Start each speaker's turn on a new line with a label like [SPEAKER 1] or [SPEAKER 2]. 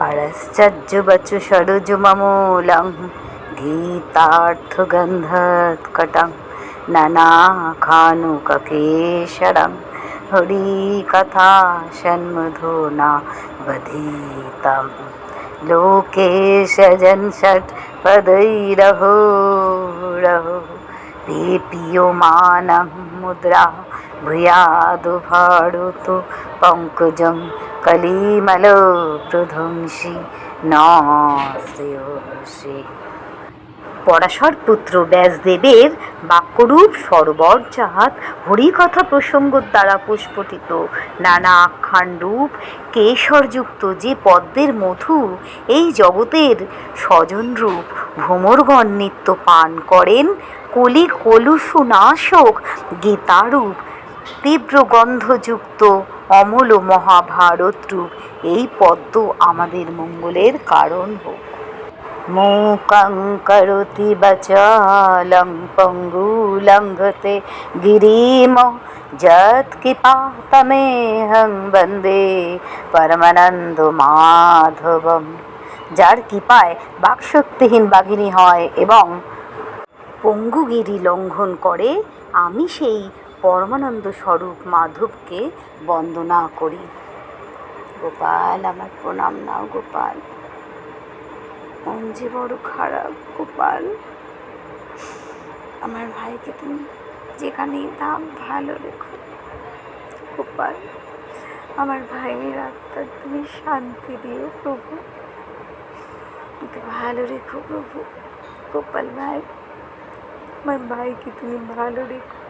[SPEAKER 1] परश्चज्जुबचु षडुजुममूलं गीतार्थगन्धत्कटं ननाखानुककेशरं हरिकथा षण्मुधोना बधीतं लोकेशजन् षट्पदैरहो रहो पेपीयमानं मुद्रा भूयादुभाडुतु पङ्कजं कलिमलप्रध्वंसि न শ্রেয়সে। পরাশর পুত্র ব্যাসদেবের বাক্যরূপ সরোবর জাহাত হরিকথা প্রসঙ্গ দ্বারা পুষ্পটিত নানা আখ্যান রূপ কেশরযুক্ত যে পদ্মের মধু এই জগতের স্বজনরূপ ভ্রমরগণ নিত্য পান করেন, কলি কলুষনাশক গীতারূপ তীব্র গন্ধযুক্ত অমল মহাভারত রূপ এই পদ্ম আমাদের মঙ্গলের কারণ হোক। মূকং করোতি বাচালং পঙ্গুলঙ্ঘতে গিরিম যৎকৃপাতমেহং বন্দে পরমানন্দ মাধবম। যার কৃপায় বাকশক্তিহীন বাঘিনী হয় এবং পঙ্গুগিরি লঙ্ঘন করে, আমি সেই পরমানন্দ স্বরূপ মাধবকে বন্দনা করি। গোপাল, আমার প্রণাম নাও গোপাল। মন যে বড় খারাপ গোপাল, আমার ভাইকে তুমি যেখানেই থাক ভালো রেখো গোপাল। আমার ভাইয়ের আত্মার তুমি শান্তি দিও প্রভু, ওকে ভালো রেখো প্রভু। গোপাল ভাই, আমার ভাইকে তুমি ভালো রেখো।